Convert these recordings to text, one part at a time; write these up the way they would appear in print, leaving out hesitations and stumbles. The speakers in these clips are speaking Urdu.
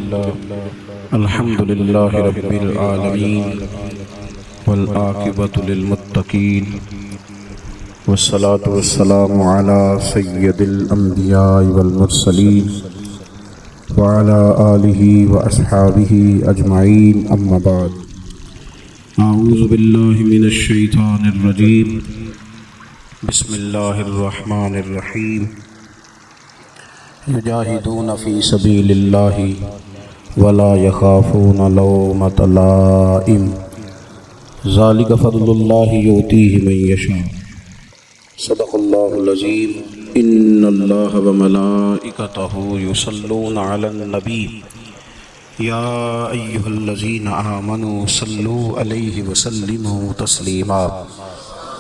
الحمد لله رب العالمين والعاقبة للمتقين والصلاة والسلام على سيد الأنبياء والمرسلين وعلى آله وأصحابه أجمعين أما بعد أعوذ بالله من الشيطان الرجيم بسم الله الرحمن الرحيم يجاهدون في سبيل الله ولا يخافون لومة لائم ذلك فضل الله يؤتيه من يشاء صدق الله العظيم إن الله وملائكته يصلون على النبي يا أيها الذين آمنوا صلوا عليه وسلموا تسليما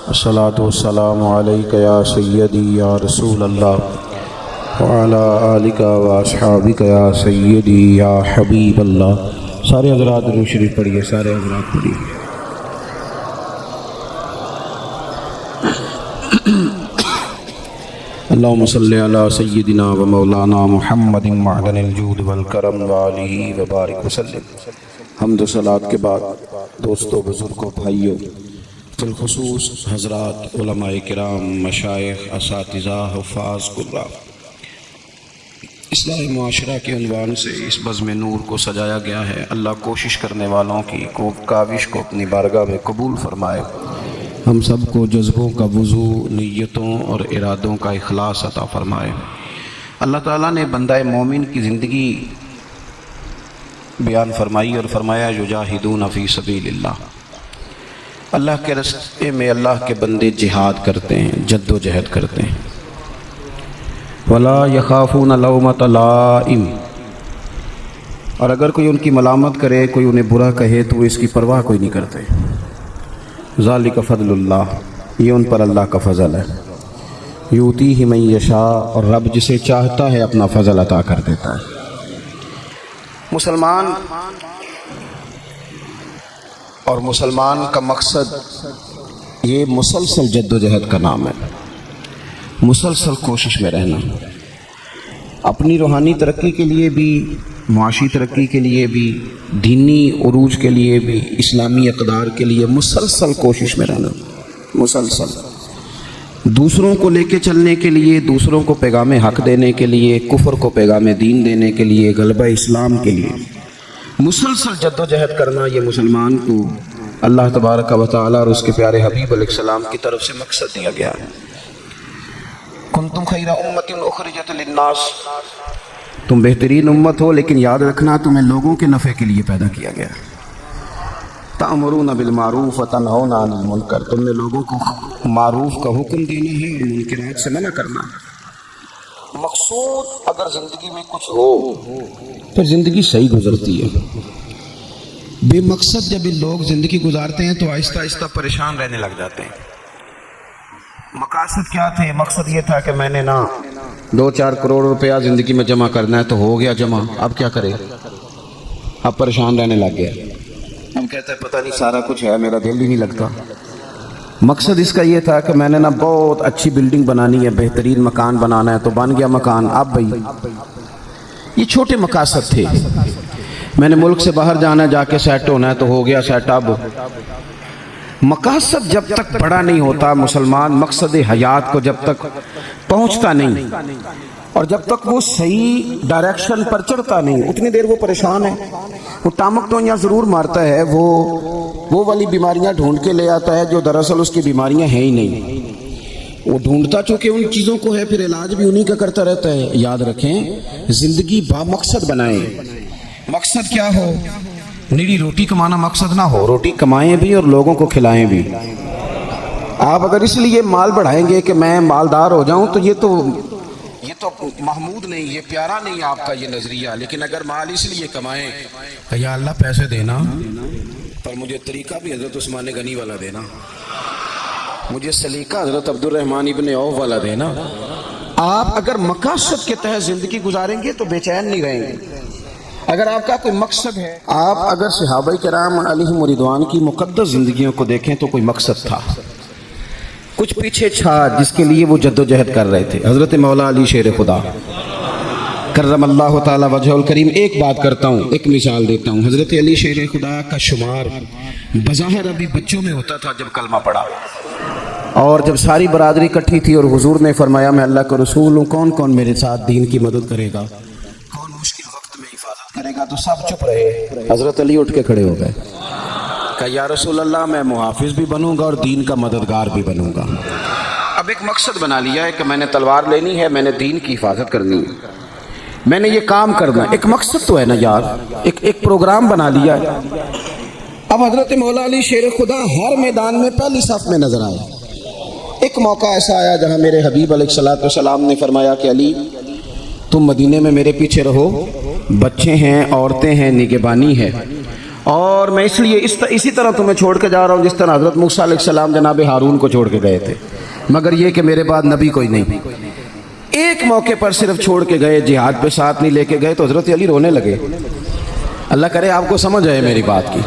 الصلاة والسلام عليك يا سيدي يا رسول الله وعلى آلك واصحابك يا سيدي يا حبيب الله. سارے حضرات درود شریف پڑھیے، سارے حضرات پڑھیے. اللهم صل على سيدنا ومولانا محمد معدن الجود والکرم وآلہ وبارک وسلم. حمد و صلوات کے بعد دوستو، بزرگوں، بھائیوں، بالخصوص حضرات علماء کرام، مشائخ، اساتذہ، حفاظ، قراء، اصلاح معاشرہ کے عنوان سے اس بزم نور کو سجایا گیا ہے. اللہ کوشش کرنے والوں کی کاوش کو اپنی بارگاہ میں قبول فرمائے. ہم سب کو جذبوں کا وضو، نیتوں اور ارادوں کا اخلاص عطا فرمائے. اللہ تعالیٰ نے بندہ مومن کی زندگی بیان فرمائی اور فرمایا یجاہدون فی سبیل اللہ. اللہ کے راستے میں اللہ کے بندے جہاد کرتے ہیں، جد و جہد کرتے ہیں. ولا یخافون لومۃ لائم، اور اگر کوئی ان کی ملامت کرے، کوئی انہیں برا کہے تو وہ اس کی پرواہ کوئی نہیں کرتے. ذالک فضل اللہ، یہ ان پر اللہ کا فضل ہے. یؤتیہ من یشاء، اور رب جسے چاہتا ہے اپنا فضل عطا کر دیتا ہے. مسلمان اور مسلمان کا مقصد یہ مسلسل جد و جہد کا نام ہے، مسلسل کوشش میں رہنا. اپنی روحانی ترقی کے لیے بھی، معاشی ترقی کے لیے بھی، دینی عروج کے لیے بھی، اسلامی اقدار کے لیے مسلسل کوشش میں رہنا. مسلسل دوسروں کو لے کے چلنے کے لیے، دوسروں کو پیغام حق دینے کے لیے، کفر کو پیغام دین دینے کے لیے، غلبہ اسلام کے لیے مسلسل جد و جہد کرنا، یہ مسلمان کو اللہ تبارک و تعالیٰ اور اس کے پیارے حبیب علیہ السلام کی طرف سے مقصد دیا گیا ہے. کنتم خیر امت اخرجت للناس، تم بہترین امت ہو، لیکن یاد رکھنا تمہیں لوگوں کے نفع کے لیے پیدا کیا گیا. تأمرون بالمعروف وتنہون عن المنکر، تم نے لوگوں کو معروف کا حکم دینا ہے اور منکرات سے منع کرنا ہے. مقصود اگر زندگی میں کچھ ہو پھر زندگی صحیح گزرتی ہے. بے مقصد جب لوگ زندگی گزارتے ہیں تو آہستہ آہستہ پریشان رہنے لگ جاتے ہیں. مقاصد کیا تھے؟ مقصد یہ تھا کہ میں نے 2-4 کروڑ روپیہ زندگی میں جمع کرنا ہے، تو ہو گیا جمع، اب کیا کرے؟ اب پریشان رہنے لگ گیا. اب کہتا ہے پتہ نہیں سارا کچھ ہے، میرا دل ہی نہیں لگتا. مقصد اس کا یہ تھا کہ میں نے بہت اچھی بلڈنگ بنانی ہے، بہترین مکان بنانا ہے، تو بن گیا مکان. اب بھائی یہ چھوٹے مقاصد تھے. میں نے ملک سے باہر جانا ہے، جا کے سیٹ ہونا ہے، تو ہو گیا سیٹ. اب مقاصد جب تک بڑا نہیں ہوتا، مسلمان مقصد حیات کو جب تک پہنچتا نہیں اور جب تک وہ صحیح ڈائریکشن پر چڑھتا نہیں، اتنی دیر وہ پریشان ہے. وہ ٹامک ٹوئیاں ضرور مارتا ہے، وہ والی بیماریاں ڈھونڈ کے لے آتا ہے جو دراصل اس کی بیماریاں ہیں ہی نہیں. وہ ڈھونڈتا چونکہ ان چیزوں کو ہے، پھر علاج بھی انہی کا کرتا رہتا ہے. یاد رکھیں، زندگی با مقصد بنائیں. مقصد کیا ہو؟ نیری روٹی کمانا مقصد نہ ہو، روٹی کمائیں بھی اور لوگوں کو کھلائیں بھی. آپ اگر اس لیے مال بڑھائیں گے کہ میں مالدار ہو جاؤں تو یہ تو محمود نہیں، یہ پیارا نہیں آپ کا یہ نظریہ. لیکن اگر مال اس لیے کمائیں کہ یا اللہ پیسے دینا، پر مجھے طریقہ بھی حضرت عثمان غنی والا دینا، مجھے سلیقہ حضرت عبد الرحمن ابن عوف والا دینا. آپ اگر مقاصد کے تحت زندگی گزاریں گے تو بے چین نہیں رہیں گے. اگر آپ کا کوئی مقصد ہے، آپ اگر صحابہ کرام علیہم رضوان کی مقدس زندگیوں کو دیکھیں تو کوئی مقصد تھا، کچھ پیچھے چھا جس کے لیے وہ جد و جہد کر رہے تھے. حضرت مولا علی شیر خدا کرم اللہ تعالی وجہ الکریم. ایک بات کرتا ہوں, ایک مثال دیتا ہوں. حضرت علی شیر خدا کا شمار بظاہر ابھی بچوں میں ہوتا تھا جب کلمہ پڑھا, اور جب ساری برادری اکٹھی تھی اور حضور نے فرمایا میں اللہ کا رسول ہوں, کون کون میرے ساتھ دین کی مدد کرے گا, کون مشکل وقت میں حفاظت کرے گا, تو سب چپ رہے. حضرت علی اٹھ کے کھڑے ہو گئے, کہا یا رسول اللہ میں محافظ بھی بنوں گا اور دین کا مددگار بھی بنوں گا. اب ایک مقصد بنا لیا ہے کہ میں نے تلوار لینی ہے, میں نے دین کی حفاظت کرنی ہے, میں نے یہ کام کرنا ہے. ایک مقصد تو ہے نا یار, ایک پروگرام بنا لیا ہے. اب حضرت مولا علی شیر خدا ہر میدان میں پہلی صف میں نظر آئے. ایک موقع ایسا آیا جہاں میرے حبیب علیہ الصلوۃ والسلام نے فرمایا کہ علی تم مدینے میں میرے پیچھے رہو, بچے ہیں, عورتیں ہیں, نگہبانی ہے, اور میں اس لیے اسی طرح تمہیں چھوڑ کے جا رہا ہوں جس طرح حضرت موسیٰ علیہ السلام جناب ہارون کو چھوڑ کے گئے تھے, مگر یہ کہ میرے بعد نبی کوئی نہیں. ایک موقع پر صرف چھوڑ کے گئے, جہاد پہ ساتھ نہیں لے کے گئے, تو حضرت علی رونے لگے. اللہ کرے آپ کو سمجھ آئے میری بات کی.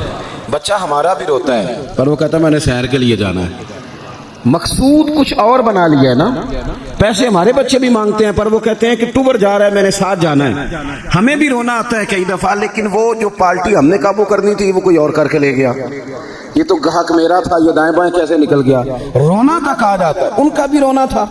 بچہ ہمارا بھی روتا ہے پر وہ کہتا ہے میں نے سیر کے لیے جانا ہے. مقصود کچھ اور بنا لیا ہے نا. پیسے ہمارے بچے بھی مانگتے ہیں پر وہ کہتے ہیں کہ ٹور جا رہا ہے میں نے ساتھ جانا ہے. ہمیں بھی رونا آتا ہے کئی دفعہ, لیکن وہ جو پارٹی ہم نے قابو کرنی تھی وہ کوئی اور کر کے لے گیا. یہ تو گاہک میرا تھا, یہ دائیں بائیں کیسے نکل گیا. رونا تک آ جاتا ہے, ان کا بھی رونا تھا.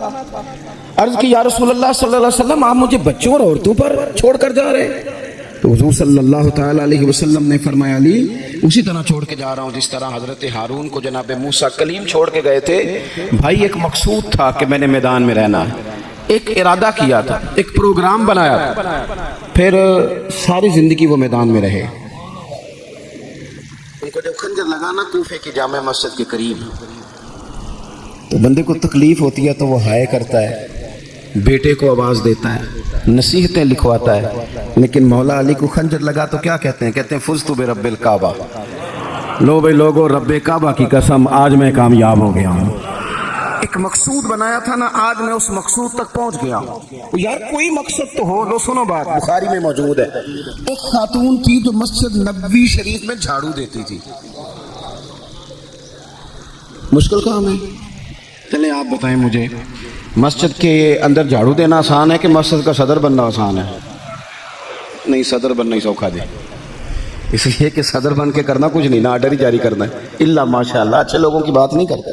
عرض کی یا رسول اللہ صلی اللہ علیہ وسلم آپ مجھے بچوں اور عورتوں پر چھوڑ کر جا رہے ہیں. تو حضور صلی اللہ تعالی علیہ وسلم نے فرمایا علی اسی طرح چھوڑ کے جا رہا ہوں جس طرح حضرت ہارون کو جناب موسیٰ کلیم چھوڑ کے گئے تھے. بھائی ایک مقصود تھا کہ میں نے میدان میں رہنا ہے, ایک ارادہ کیا تھا, ایک پروگرام بنایا تھا, پھر ساری زندگی وہ میدان میں رہے. ان کو جب خنجر لگانا کوفے کی جامع مسجد کے قریب, تو بندے کو تکلیف ہوتی ہے تو وہ ہائے کرتا ہے, بیٹے کو آواز دیتا ہے, نصیحتیں لکھواتا ہے. لیکن مولا علی کو خنجر لگا تو کیا کہتے ہیں, کہتے ہیں فزت برب الکعبہ. لو بھائی لوگو, رب کعبہ کی قسم آج میں کامیاب ہو گیا ہوں. ایک مقصود بنایا تھا نا, آج میں اس مقصود تک پہنچ گیا ہوں. یار کوئی مقصد تو ہو. لو سنو بات, بخاری میں موجود ہے. ایک خاتون تھی جو مسجد نبوی شریف میں جھاڑو دیتی تھی. مشکل کام ہے, چلیں آپ بتائیں مجھے, مسجد کے اندر جھاڑو دینا آسان ہے کہ مسجد کا صدر بننا آسان ہے؟ نہیں, صدر بننا ہی سوکھا دے. اس لیے کہ صدر بن کے کرنا کچھ نہیں نا, آرڈر ہی جاری کرنا ہے. اللہ ماشاء اللہ اچھے لوگوں کی بات نہیں کرتے.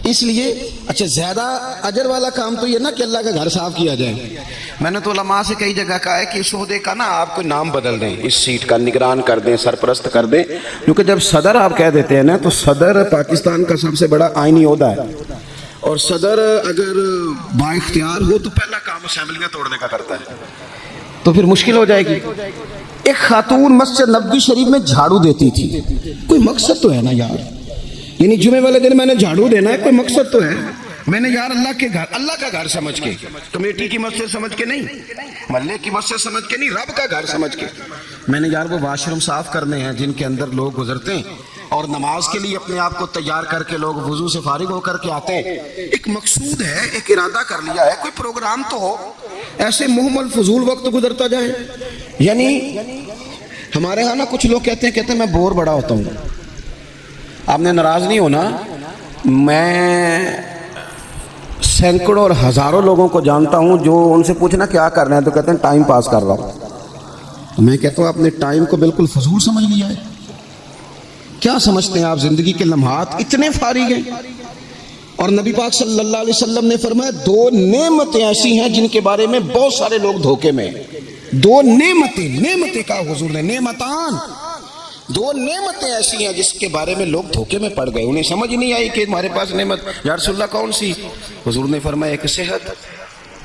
اس لیے اچھا زیادہ اجر والا کام تو یہ نا کہ اللہ کا گھر صاف کیا جائے. میں نے تو علماء سے کئی جگہ کہا ہے کہ اس عہدے کا نا آپ کوئی نام بدل دیں, اس سیٹ کا نگران کر دیں, سرپرست کر دیں. کیونکہ جب صدر آپ کہہ دیتے ہیں نا, تو صدر پاکستان کا سب سے بڑا آئینی عہدہ ہے, اور صدر اگر با اختیار ہو تو پہلا کام اسمبلیاں توڑنے کا کرتا ہے, تو پھر مشکل ہو جائے گی. ایک خاتون مسجد نبوی شریف میں جھاڑو دیتی تھی. کوئی مقصد تو ہے نا یار, یعنی جمعے والے دن میں نے جھاڑو دینا ہے, کوئی مقصد تو ہے. میں نے یار اللہ کے گھر, اللہ کا گھر سمجھ کے, کمیٹی کی مسجد سمجھ کے نہیں, محلے کی مسجد سمجھ کے نہیں, رب کا گھر سمجھ کے میں نے یار وہ واش روم صاف کرنے ہیں جن کے اندر لوگ گزرتے ہیں, اور نماز کے لیے اپنے آپ کو تیار کر کے لوگ وضو سے فارغ ہو کر کے آتے ہیں. ایک مقصود ہے, ایک ارادہ کر لیا ہے, کوئی پروگرام تو ہو. ایسے محمل فضول وقت گزرتا جائے. یعنی ہمارے ہاں نا کچھ لوگ کہتے ہیں میں بور بڑا ہوتا ہوں. آپ نے ناراض نہیں ہونا, میں سینکڑوں اور ہزاروں لوگوں کو جانتا ہوں جو ان سے پوچھنا کیا کر رہے ہیں تو کہتے ہیں ٹائم پاس کر رہا ہوں. میں کہتا ہوں آپ نے ٹائم کو بالکل فضول سمجھ لیا ہے. کیا سمجھتے ہیں آپ زندگی کے لمحات اتنے فارغ ہیں؟ اور نبی پاک صلی اللہ علیہ وسلم نے فرمایا 2 نعمتیں ایسی ہیں جن کے بارے میں بہت سارے لوگ دھوکے میں. 2 نعمتیں کہا حضور نے, نعمتان, 2 نعمتیں ایسی ہیں جس کے بارے میں لوگ دھوکے میں پڑ گئے. انہیں سمجھ نہیں آئی کہ ہمارے پاس نعمت, یا رسول اللہ کون سی؟ حضور نے فرمایا ایک صحت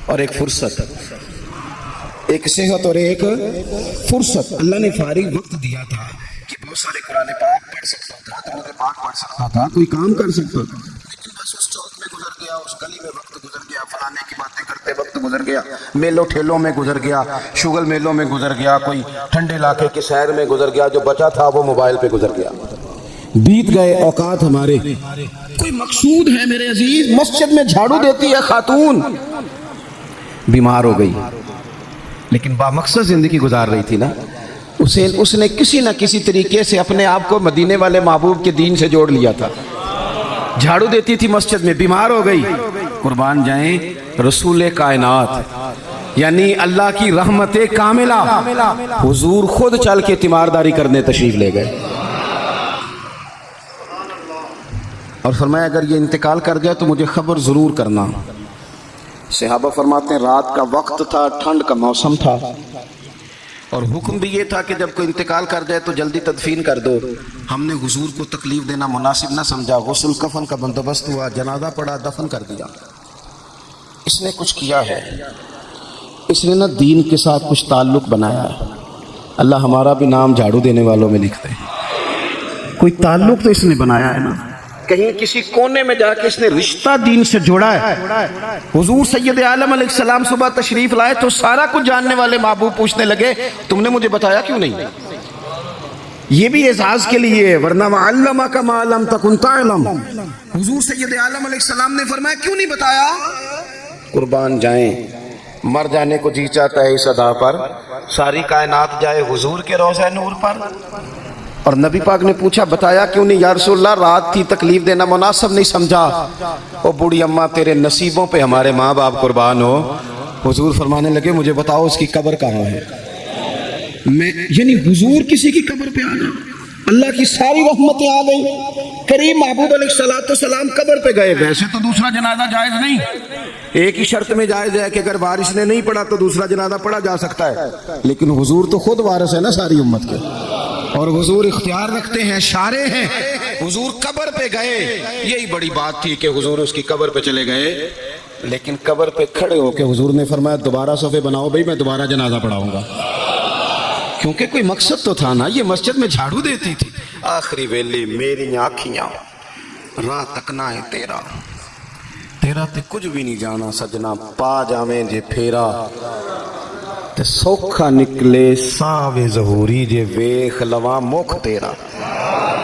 اور ایک فرصت. ایک صحت اور ایک فرصت. اللہ نے فارغ وقت دیا تھا کہ بہت سارے قرآن پاک پڑھ سکتا تھا, درود پاک پڑھ سکتا تھا, کوئی کام کر سکتا تھا, لیکن بس اس چوک میں گزر گیا, اس گلی میں وقت گزر گیا, فلانے کی باتیں کرتے وقت گزر گیا, میلوں ٹھیلوں میں گزر گیا, شگل میلوں میں گزر گیا, کوئی ٹھنڈے علاقے کے سیر میں گزر گیا, جو بچا تھا وہ موبائل پہ گزر گیا. بیت گئے اوقات ہمارے. کوئی مقصود ہے میرے عزیز. مسجد میں جھاڑو دیتی ہے خاتون, بیمار ہو گئی لیکن با مقصد زندگی گزار رہی تھی نا. اس نے کسی نہ کسی طریقے سے اپنے آپ کو مدینے والے محبوب کے دین سے جوڑ لیا تھا. جھاڑو دیتی تھی مسجد میں, بیمار ہو گئی. قربان جائیں رسول کائنات یعنی اللہ کی رحمت کاملہ، حضور خود چل کے تیمارداری کرنے تشریف لے گئے اور فرمایا اگر یہ انتقال کر گیا تو مجھے خبر ضرور کرنا۔ صحابہ فرماتے ہیں رات کا وقت تھا، ٹھنڈ کا موسم تھا، اور حکم بھی یہ تھا کہ جب کوئی انتقال کر جائے تو جلدی تدفین کر دو۔ ہم نے حضور کو تکلیف دینا مناسب نہ سمجھا، غسل کفن کا بندوبست ہوا، جنازہ پڑا، دفن کر دیا۔ اس نے کچھ کیا ہے، اس نے نہ دین کے ساتھ کچھ تعلق بنایا ہے۔ اللہ ہمارا بھی نام جھاڑو دینے والوں میں لکھتے ہیں، کوئی تعلق تو اس نے بنایا ہے نا، کہیں کسی کونے میں جا کے اس نے رشتہ دین سے جوڑا ہے۔ حضور سید عالم علیہ السلام صبح تشریف لائے تو سارا کچھ جاننے والے محبوب پوچھنے لگے تم نے مجھے بتایا کیوں نہیں؟ یہ بھی اعزاز کے لیے ہے، ورنہ وَعَلَّمَكَ مَا لَمْ تَكُنْ تَعْلَمْ۔ حضور سید عالم علیہ السلام نے فرمایا کیوں نہیں بتایا؟ قربان جائیں، مر جانے کو جی چاہتا ہے اس ادا پر، ساری کائنات جائے حضور کے روضہ نور پر۔ اور نبی پاک نے پوچھا بتایا کیوں نہیں؟ یا رسول اللہ رات تھی، تکلیف دینا مناسب نہیں سمجھا۔ او بوڑھی اماں تیرے نصیبوں پہ ہمارے ماں باپ قربان ہو۔ حضور فرمانے لگے مجھے بتاؤ اس کی قبر کہاں ہے؟ میں یعنی حضور کسی کی قبر پہ آ گئے، اللہ کی ساری رحمتیں آ گئی، کریم محبوب علیہ السلام قبر پہ گئے۔ ویسے تو دوسرا جنازہ جائز نہیں، ایک ہی شرط میں جائز ہے کہ اگر وارث نے نہیں پڑھا تو دوسرا جنازہ پڑھا جا سکتا ہے، لیکن حضور تو خود وارث ہے نا ساری امت کے، اور حضور اختیار رکھتے ہیں، شارع ہیں۔ حضور قبر پہ گئے، یہی بڑی بات تھی کہ حضور اس کی قبر پہ چلے گئے، لیکن قبر پہ کھڑے ہو کے حضور نے فرمایا دوبارہ صفے بناؤ بھائی، میں دوبارہ جنازہ پڑھاؤں گا، کیونکہ کوئی مقصد تو تھا نا۔ یہ مسجد میں جھاڑو دیتی تھی، آخری ویلے میری آنکھیاں راہ تکنا ہے تیرا، تیرا تے کچھ بھی نہیں جانا سجنا، پا جاویں جے پھیرا تے سوکھا نکلے ساوے ظہوری جے ویخ لواں مکھ تیرا۔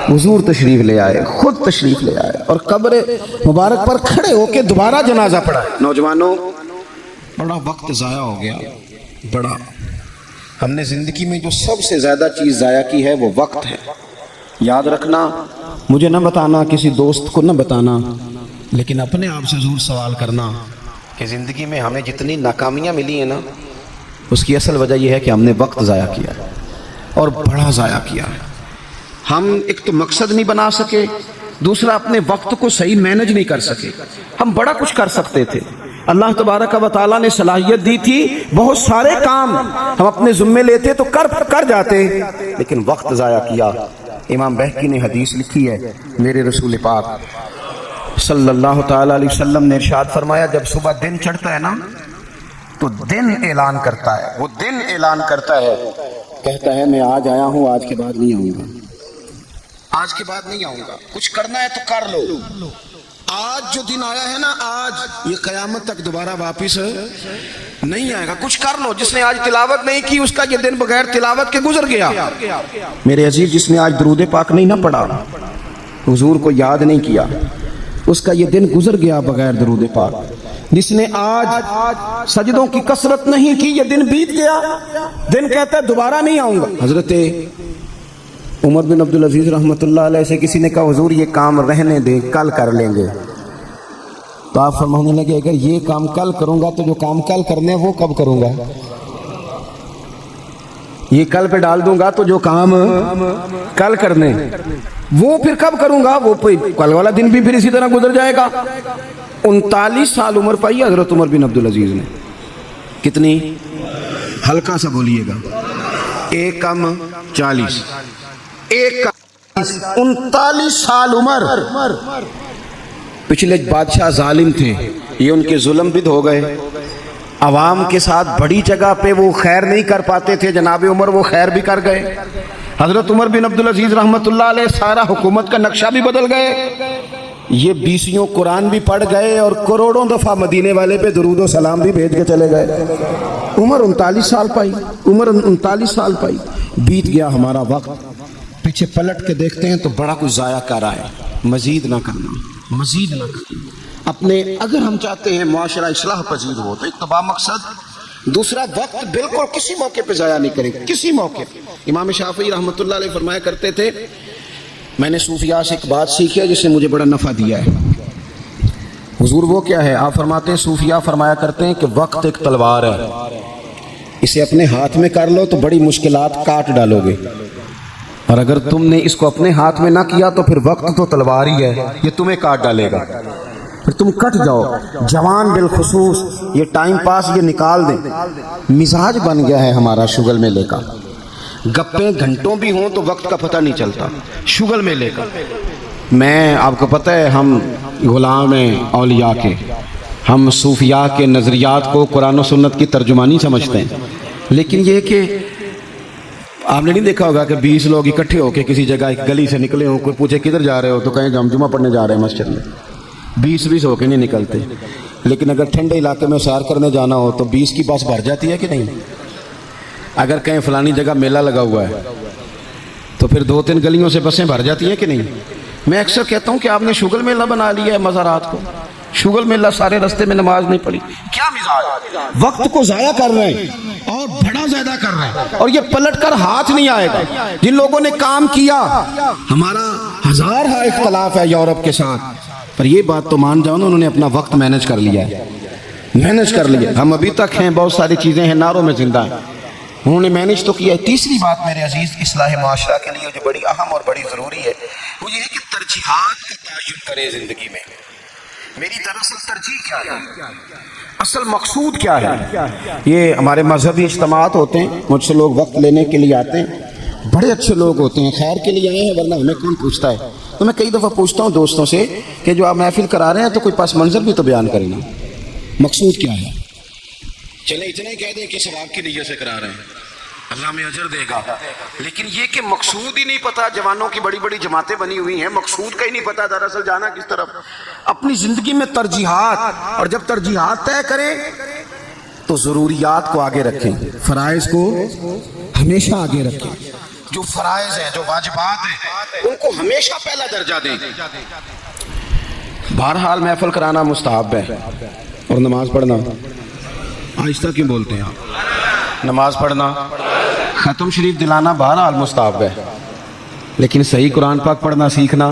حضور تشریف لے آئے، خود تشریف لے آئے اور قبر مبارک پر کھڑے ہو کے دوبارہ جنازہ پڑھا۔ نوجوانوں بڑا وقت ضائع ہو گیا، بڑا۔ ہم نے زندگی میں جو سب سے زیادہ چیز ضائع کی ہے وہ وقت ہے۔ یاد رکھنا، مجھے نہ بتانا، کسی دوست کو نہ بتانا، لیکن اپنے آپ سے ضرور سوال کرنا کہ زندگی میں ہمیں جتنی ناکامیاں ملی ہیں نا، اس کی اصل وجہ یہ ہے کہ ہم نے وقت ضائع کیا ہے، اور بڑا ضائع کیا ہے۔ ہم ایک تو مقصد نہیں بنا سکے، دوسرا اپنے وقت کو صحیح مینج نہیں کر سکے۔ ہم بڑا کچھ کر سکتے تھے، اللہ تبارک و تعالیٰ نے صلاحیت دی تھی، بہت سارے کام ہم اپنے ذمے لیتے تو کر جاتے، لیکن وقت ضائع کیا۔ امام بہقی نے حدیث لکھی ہے، میرے رسول پاک صلی اللہ تعالیٰ علیہ وسلم نے ارشاد فرمایا جب صبح دن چڑھتا ہے نا تو دن اعلان کرتا ہے، وہ دن اعلان کرتا ہے، کہتا ہے میں آج آیا ہوں، آج کے بعد نہیں آؤں گا، آج کے بعد نہیں آؤں گا، کچھ کرنا ہے تو کر لو۔ آج جو دن آیا ہے نا، آج یہ قیامت تک دوبارہ واپس نہیں آئے گا، کچھ کر لو۔ جس نے آج تلاوت نہیں کی اس کا یہ دن بغیر تلاوت کے گزر گیا۔ میرے عزیز، جس نے آج درود پاک نہیں نہ پڑھا، حضور کو یاد نہیں کیا، اس کا یہ دن گزر گیا بغیر درود پاک۔ جس نے آج سجدوں کی کثرت نہیں کی، یہ دن بیت گیا، دن کہتا ہے دوبارہ نہیں آؤں گا۔ حضرت عمر بن عبدالعزیز رحمۃ اللہ علیہ سے کسی نے کہا حضور یہ کام رہنے دیں، کل کر لیں گے، تو آپ فرمانے لگے اگر یہ کام کل کروں گا تو جو کام کل کرنے وہ کب کروں گا؟ یہ کل پہ ڈال دوں گا تو جو کام کل کرنے وہ پھر کب کروں گا؟ وہ کل والا دن بھی پھر اسی طرح گزر جائے گا۔ 39 سال عمر پائی حضرت عمر بن عبدالعزیز نے۔ کتنی؟ ہلکا سا بولیے گا، 1 کم 40، 1 کم 39 سال عمر۔ پچھلے بادشاہ ظالم تھے، یہ ان کے ظلم بھی ہو گئے، عوام کے ساتھ بڑی جگہ پہ وہ خیر نہیں کر پاتے تھے، جناب عمر وہ خیر بھی کر گئے۔ حضرت عمر بن عبدالعزیز رحمۃ اللہ علیہ سارا حکومت کا نقشہ بھی بدل گئے، یہ 20 قرآن بھی پڑھ گئے اور کروڑوں دفعہ مدینے والے پہ درود و سلام بھی بھیج کے چلے گئے۔ عمر 39 سال پائی، عمر 39 سال پائی، بیت گیا ہمارا وقت۔ پیچھے پلٹ کے دیکھتے ہیں تو بڑا کچھ ضائع کر رہا ہے، مزید نہ کرنا، مزید نہ کرنا۔ اپنے اگر ہم چاہتے ہیں معاشرہ اصلاح پذیر ہو تو ایک تو بامقصد، دوسرا وقت بالکل کسی موقع پہ ضائع نہیں کرے، کسی موقع۔ امام شافعی رحمۃ اللہ علیہ فرمایا کرتے تھے میں نے صوفیاء سے ایک بات سیکھی ہے جس نے مجھے بڑا نفع دیا ہے۔ حضور وہ کیا ہے؟ آپ فرماتے ہیں صوفیاء فرمایا کرتے ہیں کہ وقت ایک تلوار ہے، اسے اپنے ہاتھ میں کر لو تو بڑی مشکلات کاٹ ڈالو گے، اور اگر تم نے اس کو اپنے ہاتھ میں نہ کیا تو پھر وقت تو تلوار ہی ہے، یہ تمہیں کاٹ ڈالے گا، پھر تم کٹ جاؤ۔ جوان بالخصوص یہ ٹائم پاس یہ نکال دیں۔ مزاج بن گیا ہے ہمارا شغل میلے کا، گپیں گھنٹوں بھی ہوں تو وقت کا پتہ نہیں چلتا شغل میلے کا۔ میں آپ کو پتہ ہے ہم غلام ہیں اولیاء کے، ہم صوفیاء کے نظریات کو قرآن و سنت کی ترجمانی سمجھتے ہیں، لیکن یہ کہ آپ نے نہیں دیکھا ہوگا کہ 20 لوگ اکٹھے ہو کے کسی جگہ ایک گلی سے نکلے ہوں، کوئی پوچھے کدھر جا رہے ہو تو کہیں ہم جمعہ پڑھنے جا رہے ہیں مسجد میں، 20 ہو کے نہیں نکلتے۔ لیکن اگر ٹھنڈے علاقے میں سیر کرنے جانا ہو تو 20 کی بس بھر جاتی ہے کہ نہیں؟ اگر کہیں فلانی جگہ میلہ لگا ہوا ہے تو پھر 2-3 گلیوں سے بسیں بھر جاتی ہیں کہ نہیں؟ میں اکثر کہتا ہوں کہ آپ نے شغل میلہ بنا لیا ہے مزارات کو، شغل میلہ سارے رستے میں نماز نہیں پڑھی، کیا مزاج، وقت کو ضائع کر رہے ہیں اور بڑا زیادہ کر رہے ہیں، اور یہ پلٹ کر ہاتھ نہیں آئے گا۔ جن لوگوں نے کام کیا، ہمارا ہزارہ اختلاف ہے یورپ کے ساتھ، پر یہ بات تو مان جاؤ نا، انہوں نے اپنا وقت مینج کر لیا ہے، مینج کر لیا۔ ہم ابھی تک ہیں، بہت ساری چیزیں ہیں ناروں میں زندہ ہیں، انہوں نے مینج تو کیا ہے۔ تیسری بات میرے عزیز اصلاح معاشرہ کے لیے جو بڑی اہم اور بڑی ضروری ہے وہ یہ ہے کہ ترجیحات کا تعین کرے زندگی میں۔ میری دراصل ترجیح کیا ہے، اصل مقصود کیا ہے؟ یہ ہمارے مذہبی اجتماعات ہوتے ہیں، مجھ سے لوگ وقت لینے کے لیے آتے ہیں، بڑے اچھے لوگ ہوتے ہیں، خیر کے لیے آئے ہیں، ورنہ ہمیں کون پوچھتا ہے؟ تو میں کئی دفعہ پوچھتا ہوں دوستوں سے کہ جو آپ محفل کرا رہے ہیں تو کوئی پس منظر بھی تو بیان کریں نا، مقصود کیا ہے؟ چلے اتنا ہی کہہ دیں کہ ثواب کی نیت سے کرا رہے ہیں، اللہ میں اجر دے گا، لیکن یہ کہ مقصود ہی نہیں پتا۔ جوانوں کی بڑی بڑی جماعتیں بنی ہوئی ہیں، مقصود کا ہی نہیں پتا دراصل جانا کس طرف۔ اپنی زندگی میں ترجیحات، اور جب ترجیحات طے کریں تو ضروریات کو آگے رکھیں، فرائض کو ہمیشہ آگے رکھیں۔ جو فرائض ہیں، جو واجبات ہیں، ان کو ہمیشہ پہلا درجہ دیں۔ بہرحال محفل کرانا مستحب ہے، اور نماز پڑھنا، آہستہ کیوں بولتے ہیں آپ؟ نماز پڑھنا، ختم شریف دلانا بہرحال مستحب ہے، لیکن صحیح قرآن پاک پڑھنا سیکھنا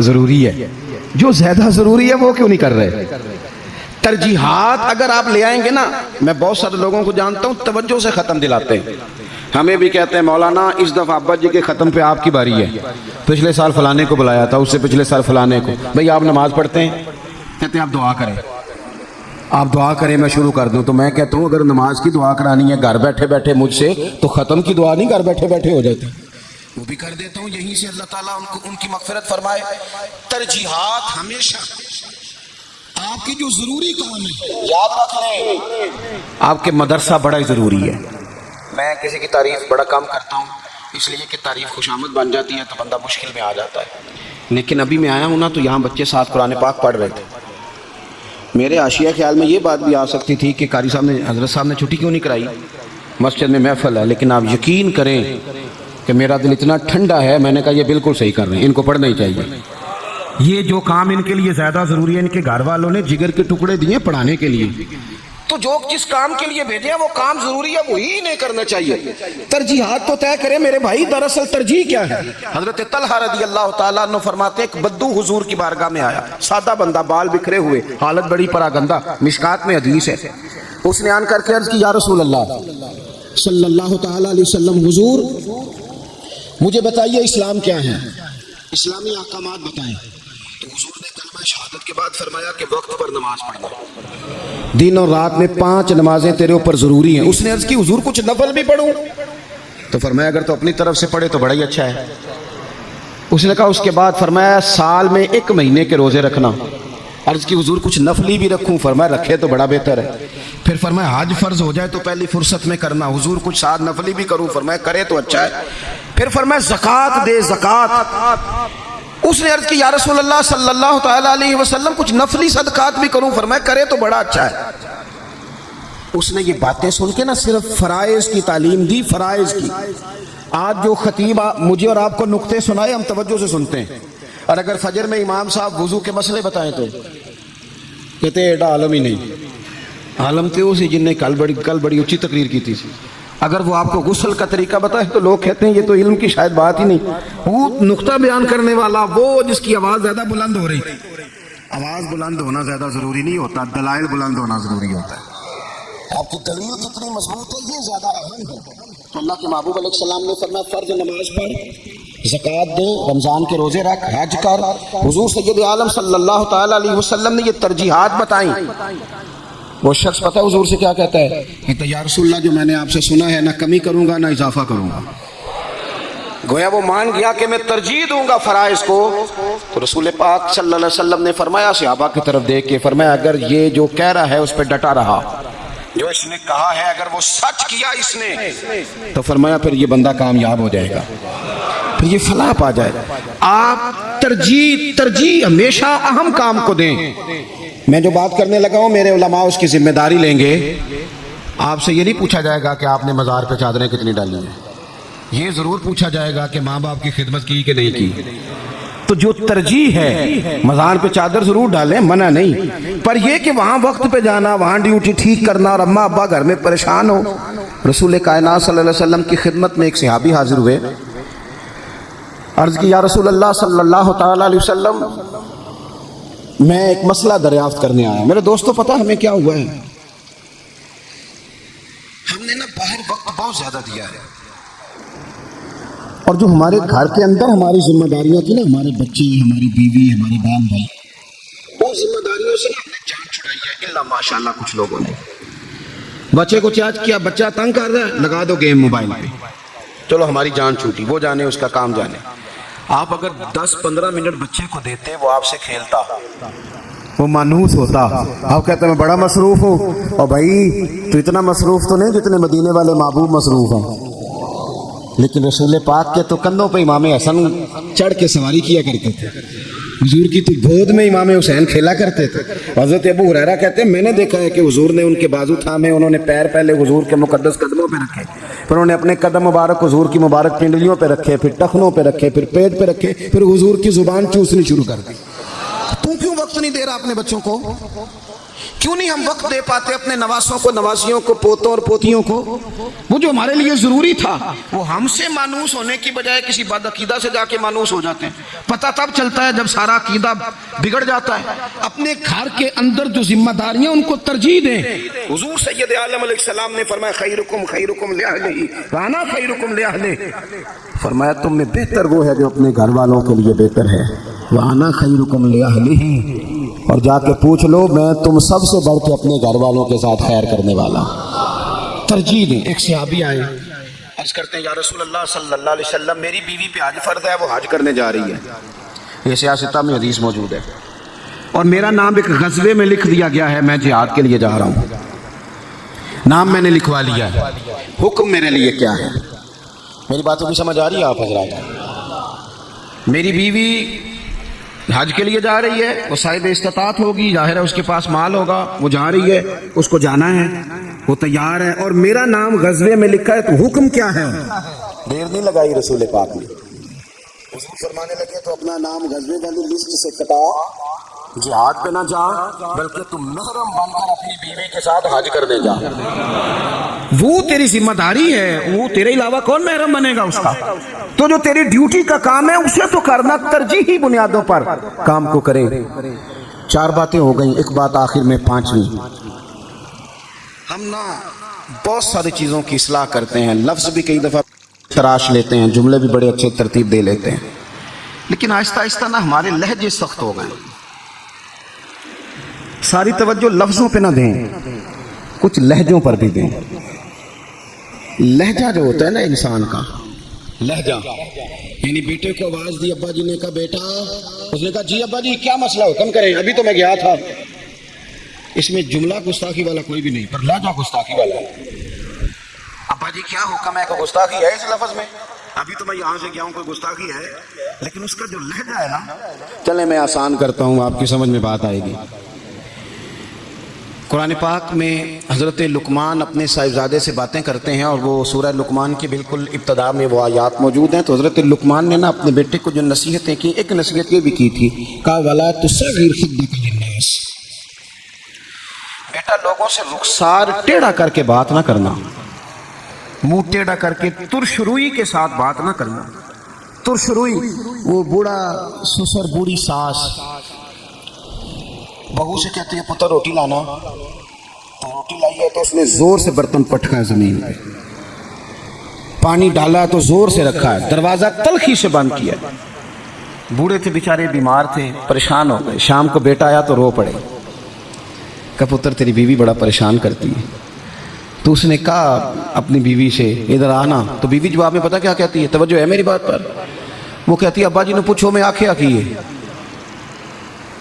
ضروری ہے۔ جو زیادہ ضروری ہے وہ کیوں نہیں کر رہے؟ ترجیحات اگر آپ لے آئیں گے نا، میں بہت سارے لوگوں کو جانتا ہوں توجہ سے ختم دلاتے ہیں، ہمیں بھی کہتے ہیں مولانا اس دفعہ ابا جی کے ختم پہ آپ کی باری ہے، پچھلے سال فلانے کو بلایا تھا، اس سے پچھلے سال فلانے کو۔ بھئی آپ نماز پڑھتے ہیں؟ کہتے ہیں آپ دعا کریں، آپ دعا کریں میں شروع کر دوں۔ تو میں کہتا ہوں اگر نماز کی دعا کرانی ہے گھر بیٹھے بیٹھے مجھ سے، تو ختم کی دعا نہیں گھر بیٹھے بیٹھے ہو جاتی، وہ بھی کر دیتا ہوں، یہیں سے اللہ تعالیٰ ان کی مغفرت فرمائے۔ ترجیحات ہمیشہ آپ کی جو ضروری کام ہے یاد رکھ لیں۔ آپ کے مدرسہ بڑا ضروری ہے۔ میں کسی کی تعریف بڑا کم کرتا ہوں، اس لیے کہ تعریف خوشامد بن جاتی ہے تو بندہ مشکل میں آ جاتا ہے، لیکن ابھی میں آیا ہوں نا تو یہاں بچے ساتھ قرآن پاک پڑھ رہے تھے، میرے عاشیہ خیال میں یہ بات بھی آ سکتی تھی کہ قاری صاحب نے، حضرت صاحب نے چھٹی کیوں نہیں کرائی، مسجد میں محفل ہے، لیکن آپ یقین کریں کہ میرا دل اتنا ٹھنڈا ہے، میں نے کہا یہ بالکل صحیح کر رہے ہیں، ان کو پڑھنا ہی چاہیے۔ یہ جو کام ان کے لیے زیادہ ضروری ہے، ان کے گھر والوں نے جگر کے ٹکڑے دیے پڑھانے کے لیے، تو جو جس کام کے لیے بھیجے ہیں وہ کام ضروری ہے، وہی نہیں کرنا چاہیے۔ ترجیحات تو طے کرے میرے بھائی، دراصل ترجیح کیا ہے؟ حضرت طلحہ رضی اللہ تعالیٰ عنہ فرماتے ہیں ایک بدو حضور کی بارگاہ میں آیا، سادہ بندہ، بال بکھرے ہوئے، حالت بڑی پراگندہ، مشکات میں حدیث ہے۔ اس نے آن کر کے عرض کی یا رسول اللہ صلی اللہ تعالیٰ علیہ وسلم، حضور مجھے بتائیے اسلام کیا ہے، اسلامی احکامات بتائیں۔ تو حضور نے کلمہ شہادت کے بعد فرمایا کہ وقت پر نماز پڑھنا، دن اور رات میں 5 نمازیں تیرے اوپر ضروری ہیں۔ اس نے عرض کی حضور کچھ نفل بھی پڑھوں؟ تو فرمایا اگر تو اپنی طرف سے پڑھے تو بڑا ہی اچھا ہے۔ اس نے کہا اس کے بعد فرمایا سال میں 1 مہینے کے روزے رکھنا۔ عرض کی حضور کچھ نفلی بھی رکھوں؟ فرمایا رکھے تو بڑا بہتر ہے۔ پھر فرمایا حج فرض ہو جائے تو پہلی فرصت میں کرنا۔ حضور کچھ ساتھ نفلی بھی کروں؟ فرمایا کرے تو اچھا ہے۔ پھر فرمایا زکوٰۃ دے، زکوٰۃ۔ اس نے عرض کی یا رسول اللہ صلی اللہ تعالیٰ علیہ وسلم کچھ نفلی صدقات بھی کروں؟ فرمایا کرے تو بڑا اچھا ہے۔ اس نے یہ باتیں سن کے نہ صرف فرائض کی تعلیم دی، فرائض کی۔ آج جو خطیب مجھے اور آپ کو نقطے سنائے ہم توجہ سے سنتے ہیں، اور اگر فجر میں امام صاحب وضو کے مسئلے بتائیں تو کہتے ہیں ایڈا عالم ہی نہیں، عالم تھے اسی جن نے کل بڑی اونچی تقریر کی تھی۔ اگر وہ آپ کو غسل کا طریقہ بتائے تو لوگ کہتے ہیں یہ تو علم کی شاید بات ہی نہیں۔ وہ نقطہ بیان کرنے والا، وہ جس کی آواز زیادہ بلند ہو رہی تھی۔ آواز بلند ہونا زیادہ ضروری نہیں ہوتا، دلائل بلند ہونا ضروری ہوتا ہے۔ آپ کی دلیل کتنی مضبوط ہے یہ زیادہ اہم ہے. تو اللہ کے محبوب علیہ السلام نے فرمایا فرض نماز پڑھ، زکوٰۃ دے، رمضان کے روزے رکھ، حج کر. حضور سید عالم صلی اللہ تعالیٰ علیہ وسلم نے یہ ترجیحات بتائیں. وہ شخص پتہ ہے حضور سے کیا کہتا ہے کہ یا رسول اللہ جو میں نے آپ سے سنا ہے نہ کمی کروں گا نہ اضافہ کروں گا. گویا وہ مان گیا کہ میں ترجیح دوں گا فرائض کو. تو رسول پاک صلی اللہ علیہ وسلم نے فرمایا صحابہ کی طرف دیکھ کے فرمایا اگر یہ جو کہہ رہا ہے اس پہ ڈٹا رہا، جو اس نے کہا ہے اگر وہ سچ کیا اس نے، تو فرمایا پھر یہ بندہ کامیاب ہو جائے گا، پھر یہ فلاح پا جائے گا. آپ ترجیح ہمیشہ اہم کام کو دیں. میں جو بات کرنے لگا ہوں میرے علماء اس کی ذمہ داری لیں گے. آپ سے یہ نہیں پوچھا جائے گا کہ آپ نے مزار پہ چادریں کتنی ڈالی ہیں، یہ ضرور پوچھا جائے گا کہ ماں باپ کی خدمت کی کہ نہیں کی. تو جو ترجیح ہے مزار پہ چادر ضرور ڈالیں، منع نہیں، پر یہ کہ وہاں وقت پہ جانا، وہاں ڈیوٹی ٹھیک کرنا اور اماں ابا گھر میں پریشان ہو. رسول کائنات صلی اللہ علیہ وسلم کی خدمت میں ایک صحابی حاضر ہوئے. عرض کی یا رسول اللہ صلی اللہ تعالیٰ علیہ وسلم میں ایک مسئلہ دریافت کرنے آیا. میرے دوستو پتہ ہمیں کیا ہوا ہے، ہم نے نا باہر وقت بہت زیادہ دیا ہے، اور جو ہمارے گھر کے اندر ہماری ذمہ داریاں تھی نا، ہمارے بچے، ہماری بیوی، ہمارے بال بھائی، وہ ذمہ داریوں سے نا ہم نے جان چھڑائی ہے. الا ماشاءاللہ کچھ لوگوں نے بچے کو چارج کیا، بچہ تنگ کر رہا ہے، لگا دو گیم موبائل پہ، چلو ہماری جان چھوٹی، وہ جانے اس کا کام جانے. آپ اگر 10-15 منٹ بچے کو دیتے وہ آپ سے کھیلتا، وہ مانوس ہوتا. آپ کہتے ہیں میں بڑا مصروف ہوں، اور بھائی تو اتنا مصروف تو نہیں جتنے مدینے والے محبوب مصروف ہیں. لیکن رسول پاک کے تو کندھوں پہ امام حسن چڑھ کے سواری کیا کرتے تھے، حضور کی تو گود میں امام حسین کھیلا کرتے تھے. حضرت ابو ہریرہ کہتے ہیں میں نے دیکھا ہے کہ حضور نے ان کے بازو تھامے، انہوں نے پیر پہلے حضور کے مقدس قدموں پہ رکھے، پھر انہوں نے اپنے قدم مبارک حضور کی مبارک پنڈلیوں پہ رکھے، پھر ٹخنوں پہ رکھے، پھر پیٹ پہ رکھے، پھر حضور کی زبان چوسنی شروع کر دی. تو کیوں وقت نہیں دے رہا اپنے بچوں کو؟ کیوں نہیں ہم وقت دے پاتے اپنے نواسوں کو، نواسیوں کو، پوتوں اور پوتیوں کو؟ وہ جو ہمارے لیے ضروری تھا وہ ہم سے مانوس ہونے کی بجائے کسی بد عقیدہ سے جا کے مانوس ہو جاتے ہیں. پتہ تب چلتا ہے جب سارا عقیدہ بگڑ جاتا ہے. اپنے گھر کے اندر جو ذمہ داریاں ان کو ترجیح دیں. حضور سید عالم علیہ السلام نے فرمایا خیرکم لأہلہ وانا خیرکم لأہلہ. فرمایا تم میں بہتر وہ ہے جو اپنے گھر والوں کے لیے بہتر ہے، وانا خیرکم لأہلہ. اور جا کے پوچھ لو میں تم سب سے بڑھ کے اپنے گھر والوں کے ساتھ خیر کرنے والا. ترجیح دیں. ایک صحابی آئے، عرض کرتے ہیں یا رسول اللہ صلی اللہ علیہ وسلم میری بیوی پہ حج فرض ہے، وہ حج کرنے جا رہی ہے، یہ سیاستہ میں حدیث موجود ہے، اور میرا نام ایک غزوے میں لکھ دیا گیا ہے، میں جہاد کے لیے جا رہا ہوں، نام میں نے لکھوا لیا ہے، حکم میرے لیے کیا ہے؟ میری باتوں کی سمجھ آ رہی ہے آپ حضرات؟ میری بیوی حج کے لیے جا رہی ہے، وہ صاحب استطاعت ہوگی، ظاہر ہے اس کے پاس مال ہوگا، وہ جا رہی ہے، اس کو جانا ہے، وہ تیار ہے، اور میرا نام غزوے میں لکھا ہے، تو حکم کیا ہے؟ دیر نہیں لگائی رسول پاک نے، حضور فرمانے لگے تو اپنا نام غزوے والی لسٹ سے کٹا، جہاد پہ نہ جا بلکہ تم محرم بن کر اپنی بیوی کے ساتھ حج کرنے جا. وہ تیری ذمہ داری ہے، وہ تیرے علاوہ کون محرم بنے گا اس کا؟ تو جو تیری ڈیوٹی کا کام ہے اسے تو کرنا، ترجیحی بنیادوں پر کام کو کرے. 4 باتیں ہو گئیں، ایک بات آخر میں 5ویں. ہم نا بہت ساری چیزوں کی اصلاح کرتے ہیں، لفظ بھی کئی دفعہ تراش لیتے ہیں، جملے بھی بڑے اچھے ترتیب دے لیتے ہیں، لیکن آہستہ آہستہ نا ہمارے لہجے سخت ہو گئے. ساری توجہ لفظوں پہ نہ دیں، کچھ لہجوں پر بھی دیں. لہجہ جو ہوتا ہے نا انسان کا لہجہ، یعنی بیٹے کو آواز دی، ابا جی نے کہا بیٹا، اس نے کہا جی ابا جی کیا مسئلہ حکم کریں، ابھی تو میں گیا تھا. اس میں جملہ گستاخی والا کوئی بھی نہیں، پر لہجہ گستاخی والا ہے. ابا جی کیا حکم ہے، کوئی گستاخی ہے اس لفظ میں؟ ابھی تو میں یہاں سے گیا ہوں، کوئی گستاخی ہے؟ لیکن اس کا جو لہجہ ہے نا، چلیں میں آسان کرتا ہوں، آپ کی سمجھ میں بات آئے گی. قرآن پاک میں حضرت لقمان اپنے صاحبزادے سے باتیں کرتے ہیں، اور وہ سورہ لقمان کی بالکل ابتدا میں وہ آیات موجود ہیں. تو حضرت لقمان نے نا اپنے بیٹے کو جو نصیحتیں کی، ایک نصیحت یہ بھی کی تھی، کہا وَلَا تُصَغِّرْ خِدَّكَ لِلنَّاسِ، بیٹا لوگوں سے رخسار ٹیڑھا کر کے بات نہ کرنا، منہ ٹیڑھا کر کے ترش روئی کے ساتھ بات نہ کرنا. ترش روئی وہ بوڑھا سسر بوڑھی ساس بہو سے کہتے ہیں پتر روٹی لانا، تو روٹی لائی ہے تو اس نے زور سے برتن پٹکا ہے زمین پہ، پانی ڈالا ہے تو زور سے رکھا ہے، دروازہ تلخی سے بند کیا ہے۔ بوڑھے تھے بیچارے، بیمار تھے، پریشان ہو گئے۔ شام کو بیٹا آیا تو رو پڑے، کہا پتر تیری بیوی بڑا پریشان کرتی ہے۔ تو اس نے کہا اپنی بیوی سے ادھر آنا، تو بیوی جواب میں پتہ کیا کہتی ہے، توجہ ہے میری بات پر، وہ کہتی ہے ابا جی نے پوچھو میں آکھیا کی ہے،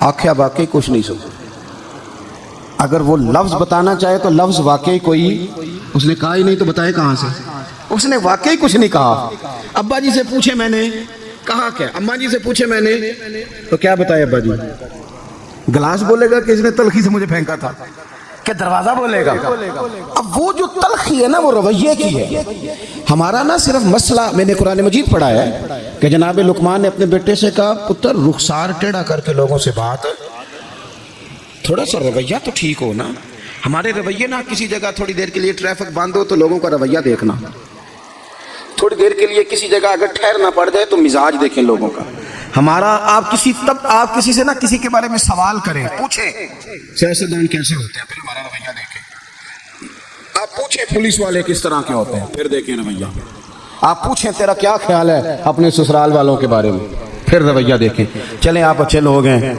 آکھیا واقعی کچھ نہیں سن۔ اگر وہ لفظ بتانا چاہے تو لفظ واقعی کوئی اس نے کہا ہی نہیں تو بتائے کہاں سے، اس نے واقعی کچھ نہیں کہا۔ ابا جی سے پوچھے میں نے کہا کیا، اماں جی سے پوچھے میں نے تو کیا بتایا ابا جی، گلاس بولے گا کہ اس نے تلخی سے مجھے پھینکا تھا، کہ دروازہ بولے گا۔ اب وہ جو تلخی ہے نا وہ رویے کی ہے۔ ہمارا نا صرف مسئلہ، میں نے قرآن مجید پڑھا ہے کہ جناب لقمان نے اپنے بیٹے سے کہا پتر رخسار ٹیڑھا کر کے لوگوں سے بات، تھوڑا سا رویہ تو ٹھیک ہو نا۔ ہمارے رویے نا کسی جگہ تھوڑی دیر کے لیے ٹریفک بند ہو تو لوگوں کا رویہ دیکھنا، تھوڑی دیر کے لیے کسی جگہ اگر ٹھہرنا پڑ جائے تو مزاج دیکھیں لوگوں کا۔ ہمارا آپ کسی سے نا کسی کے بارے میں سوال کریں، پوچھیں سیاستدان کیسے ہوتے ہیں، پھر ہمارا رویہ دیکھیں۔ آپ پوچھیں پولیس والے کس طرح کے ہوتے ہیں، پھر دیکھیں رویہ۔ آپ پوچھیں تیرا کیا خیال ہے اپنے سسرال والوں کے بارے میں، پھر رویہ دیکھیں۔ چلیں آپ اچھے لوگ ہیں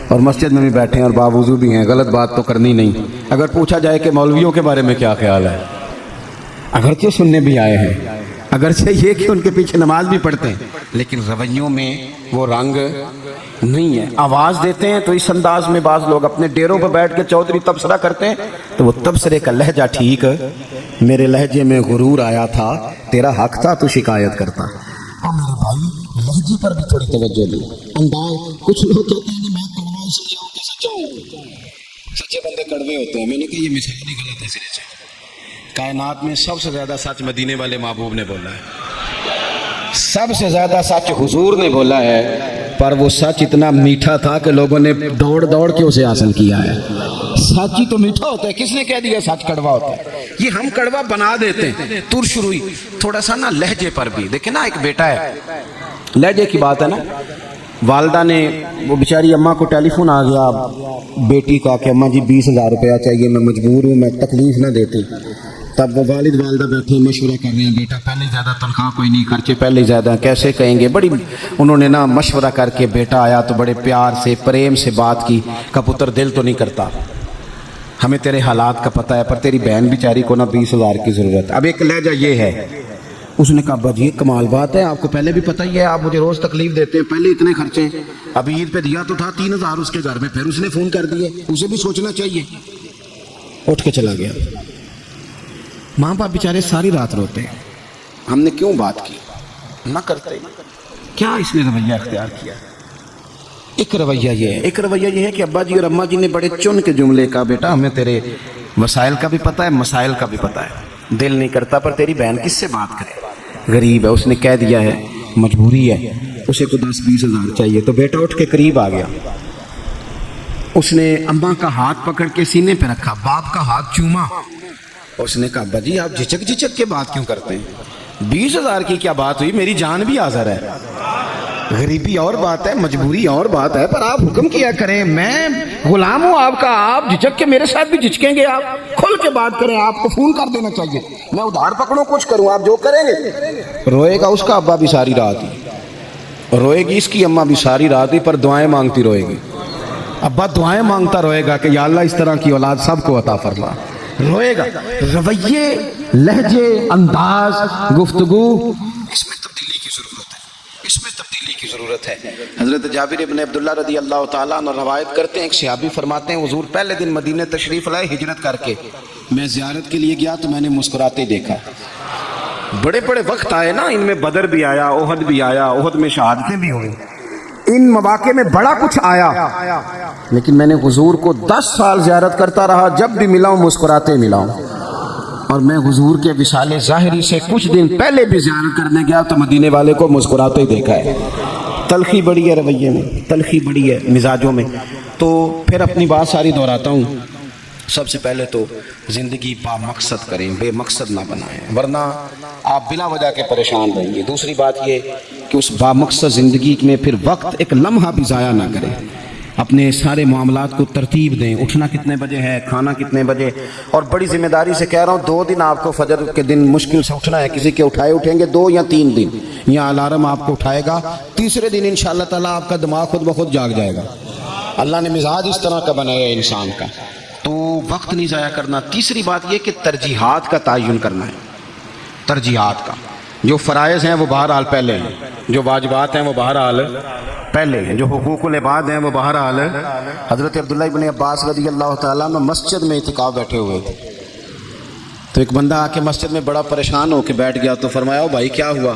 اور مسجد میں بھی بیٹھے ہیں اور باوضو بھی ہیں، غلط بات تو کرنی نہیں۔ اگر پوچھا جائے کہ مولویوں کے بارے میں کیا خیال ہے، اگرچہ سننے بھی آئے ہیں، اگرچہ یہ کہ ان کے پیچھے نماز بھی پڑھتے ہیں، لیکن رویوں میں وہ رنگ نہیں ہے۔ آواز دیتے ہیں تو اس انداز میں بعض لوگ اپنے ڈیروں پر بیٹھ کے چودھری تبصرہ کرتے ہیں تو وہ تبصرے کا لہجہ ٹھیک، میرے لہجے میں غرور آیا تھا، تیرا حق تھا تو شکایت کرتا۔ اور میرے بھائی لہجے پر بھی تھوڑی توجہ دو، انداز۔ کچھ لوگ کہتے ہیں کہ میں کڑوا اس لیے ہوں کہ سچا ہوں، سچے بندے کڑوے ہوتے ہیں۔ میں نے کہا یہ مثال ہی غلط ہے سرے سے۔ کائنات میں سب سے زیادہ سچ مدینے والے محبوب نے بولا ہے، سب سے زیادہ سچ حضور نے بولا ہے، پر وہ سچ اتنا میٹھا تھا کہ لوگوں نے دوڑ دوڑ کے اسے حاصل کیا ہے۔ سچ ہی تو میٹھا ہوتا ہے، کس نے کہہ دیا سچ کڑوا ہوتا ہے؟ یہ ہم کڑوا بنا دیتے ہیں۔ ترش روئی تھوڑا سا نا لہجے پر بھی دیکھیں نا، ایک بیٹا ہے، لہجے کی بات ہے نا۔ والدہ نے، وہ بیچاری اماں کو ٹیلی فون آ گیا بیٹی کا کہ اماں جی 20,000 روپیہ چاہیے، میں مجبور ہوں، میں تکلیف نہ دیتی۔ تب وہ والد والدہ بیٹھے مشورہ کر رہے ہیں، بیٹا پہلے زیادہ تنخواہ کوئی نہیں، خرچے پہلے زیادہ کیسے کہیں گے، بڑی انہوں نے نا مشورہ کر کے بیٹا آیا تو بڑے پیار سے پریم سے بات کی، کہ پتر دل تو نہیں کرتا، ہمیں تیرے حالات کا پتہ ہے، پر تیری بہن بیچاری کو نا 20,000 کی ضرورت۔ اب ایک لہجہ یہ ہے، اس نے کہا ابا جی کمال بات ہے، آپ کو پہلے بھی پتہ ہی ہے، آپ مجھے روز تکلیف دیتے ہیں، پہلے اتنے خرچے، ابھی عید پہ دیا تو تھا 3,000 اس کے گھر میں، پھر اس نے فون کر دیے، اسے بھی سوچنا چاہیے۔ اٹھ کے چلا گیا۔ ماں باپ بیچارے ساری رات روتے ہیں، ہم نے کیوں بات کی، نہ کرتے، کیا اس نے رویہ اختیار کیا۔ ایک رویہ یہ ہے، ایک رویہ یہ ہے کہ ابا جی اور اماں جی نے بڑے چن کے جملے کا، بیٹا ہمیں تیرے وسائل کا بھی پتہ ہے، مسائل کا بھی پتہ ہے، دل نہیں کرتا پر تیری بہن کس سے بات کرے، غریب ہے، اس نے کہہ دیا ہے، مجبوری ہے، اسے کو 10-20,000 چاہیے، تو بیٹا اٹھ کے قریب آ گیا، اس نے اماں کا ہاتھ پکڑ کے سینے پہ رکھا، باپ کا ہاتھ چوما، اس نے کہا ابا جی آپ جھجک کے بات کیوں کرتے ہیں، 20,000 کی کیا بات ہوئی، میری جان بھی حاضر ہے، غریبی اور بات ہے، مجبوری اور بات ہے، پر آپ حکم کیا کریں، میں غلام ہوں آپ کا، آپ جھجک کے میرے ساتھ بھی جھجکیں گے، آپ کھل کے بات کریں، آپ کو فون کر دینا چاہیے، میں ادھار پکڑوں کچھ کروں، آپ جو کریں گے۔ روئے گا اس کا ابا بھی ساری رات ہی، روئے گی اس کی اماں بھی ساری رات ہی، پر دعائیں مانگتی روئے گی، ابا دعائیں مانگتا روئے گا کہ یا اللہ اس طرح کی اولاد سب کو عطا فرما، روئے گا۔ رویے، لہجے، انداز، گفتگو، اس میں تبدیلی کی ضرورت ہے، اس میں تبدیلی کی ضرورت ہے۔ حضرت جابر ابن عبداللہ رضی اللہ تعالیٰ عنہ روایت کرتے ہیں، ایک صحابی فرماتے ہیں حضور پہلے دن مدینہ تشریف لائے ہجرت کر کے، میں زیارت کے لیے گیا تو میں نے مسکراتے دیکھا، بڑے بڑے وقت آئے نا، ان میں بدر بھی آیا، احد بھی آیا، احد میں شہادتیں بھی ہوئی، ان مواقع میں بڑا کچھ آیا، لیکن میں نے حضور کو 10 سال زیارت کرتا رہا، جب بھی ملا ہوں مسکراتے ملا ہوں، اور میں حضور کے وصال ظاہری سے کچھ دن پہلے بھی زیارت کرنے گیا تو مدینے والے کو مسکراتے دیکھا ہے۔ تلخی بڑی ہے رویے میں، تلخی بڑی ہے مزاجوں میں۔ تو پھر اپنی بات ساری دہراتا ہوں، سب سے پہلے تو زندگی با مقصد کریں، بے مقصد نہ بنائیں، ورنہ آپ بلا وجہ کے پریشان رہیں گے۔ دوسری بات یہ کہ اس با مقصد زندگی میں پھر وقت ایک لمحہ بھی ضائع نہ کریں، اپنے سارے معاملات کو ترتیب دیں، اٹھنا کتنے بجے ہے، کھانا کتنے بجے، اور بڑی ذمہ داری سے کہہ رہا ہوں 2 دن آپ کو فجر کے دن مشکل سے اٹھنا ہے، کسی کے اٹھیں گے 2 یا 3 دن، یا الارم آپ کو اٹھائے گا، تیسرے دن انشاءاللہ تعالیٰ آپ کا دماغ خود بخود جاگ جائے گا۔ اللہ نے مزاج اس طرح کا بنایا ہے انسان کا، تو وقت نہیں ضائع کرنا۔ تیسری بات یہ کہ ترجیحات کا تعین کرنا ہے، ترجیحات کا۔ جو فرائض ہیں وہ بہرحال پہلے ہیں، جو واجبات ہیں وہ بہرحال پہلے ہیں، جو حقوق العباد ہیں وہ بہرحال۔ حضرت عبداللہ ابن عباس رضی اللہ تعالیٰ عنہ مسجد میں اعتکاف بیٹھے ہوئے تھے، تو ایک بندہ آ کے مسجد میں بڑا پریشان ہو کے بیٹھ گیا، تو فرمایا او بھائی کیا ہوا؟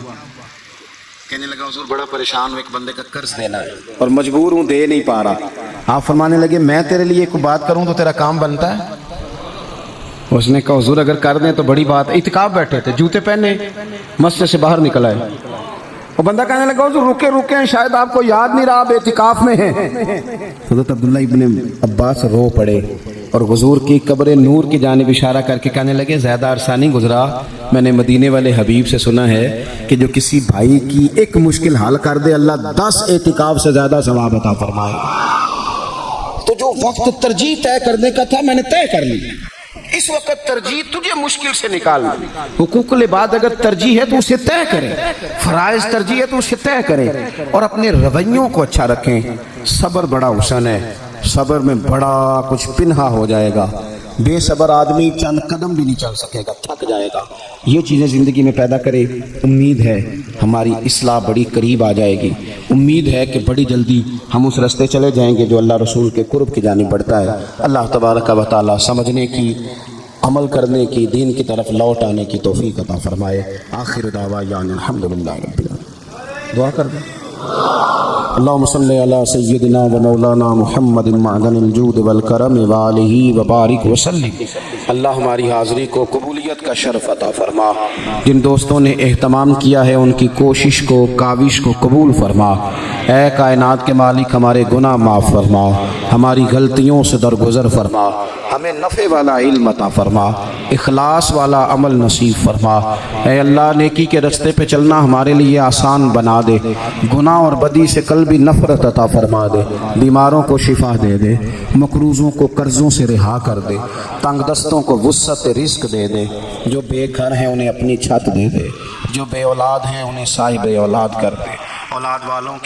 کہنے لگا حضور بڑا پریشان ہوں، ایک بندے کا قرض دینا ہے اور مجبور ہوں، دے نہیں پا رہا۔ آپ فرمانے لگے میں تیرے لیے کوئی بات کروں تو تیرا کام بنتا ہے؟ اس نے کہا حضور اگر کر دیں تو بڑی بات ہے۔ اعتکاف بیٹھے تھے، جوتے پہنے مسجد سے باہر نکل آئے، وہ بندہ کہنے لگا حضور رکے شاید آپ کو یاد نہیں رہا آپ اعتکاف میں ہیں۔ حضرت عبداللہ ابن عباس رو پڑے اور حضور کی قبر نور کی جانب اشارہ کر کے کہنے لگے زیادہ عرصہ نہیں گزرا، میں نے مدینے والے حبیب سے سنا ہے کہ جو کسی بھائی کی ایک مشکل حل کر دے اللہ 10 اعتکاف سے زیادہ ثواب عطا فرمائے۔ تو جو وقت ترجیح طے کرنے کا تھا میں نے طے کر لی، اس وقت ترجیح تجھے مشکل سے نکالنا۔ حقوق العباد اگر ترجیح ہے تو اسے طے کریں، فرائض ترجیح ہے تو اسے طے کریں، اور اپنے رویوں کو اچھا رکھیں۔ صبر بڑا حسن ہے، صبر میں بڑا کچھ پنہا ہو جائے گا، بے صبر آدمی چند قدم بھی نہیں چل سکے گا، تھک جائے گا۔ یہ چیزیں زندگی میں پیدا کرے، امید ہے ہماری اصلاح بڑی قریب آ جائے گی، امید ہے کہ بڑی جلدی ہم اس راستے چلے جائیں گے جو اللہ رسول کے قرب کی جانب بڑھتا ہے۔ اللہ تبارک و تعالی سمجھنے کی، عمل کرنے کی، دین کی طرف لوٹ آنے کی توفیق عطا فرمائے۔ آخر دعوانا الحمدللہ رب العالمین۔ دعا کر دیں۔ اللہم صلی علی سیدنا و مولانا محمد معدن الجود والکرم وآلہ وبارک وسلم۔ اللہ ہماری حاضری کو قبولیت کا شرف عطا فرما، جن دوستوں نے اہتمام کیا ہے ان کی کوشش کو، کاوش کو قبول فرما۔ اے کائنات کے مالک ہمارے گناہ معاف فرما، ہماری غلطیوں سے درگزر فرما، ہمیں نفع والا علم عطا فرما، اخلاص والا عمل نصیب فرما۔ اے اللہ نیکی کے رستے پہ چلنا ہمارے لیے آسان بنا دے، گناہ اور بدی سے قلبی نفرت عطا فرما دے، بیماروں کو شفا دے دے، مقروضوں کو قرضوں سے رہا کر دے، تنگ دستوں کو وسعت رزق دے دے، جو بے گھر ہیں انہیں اپنی چھت دے دے، جو بے اولاد ہیں انہیں صاحب اولاد کر دے، اولاد والوں کی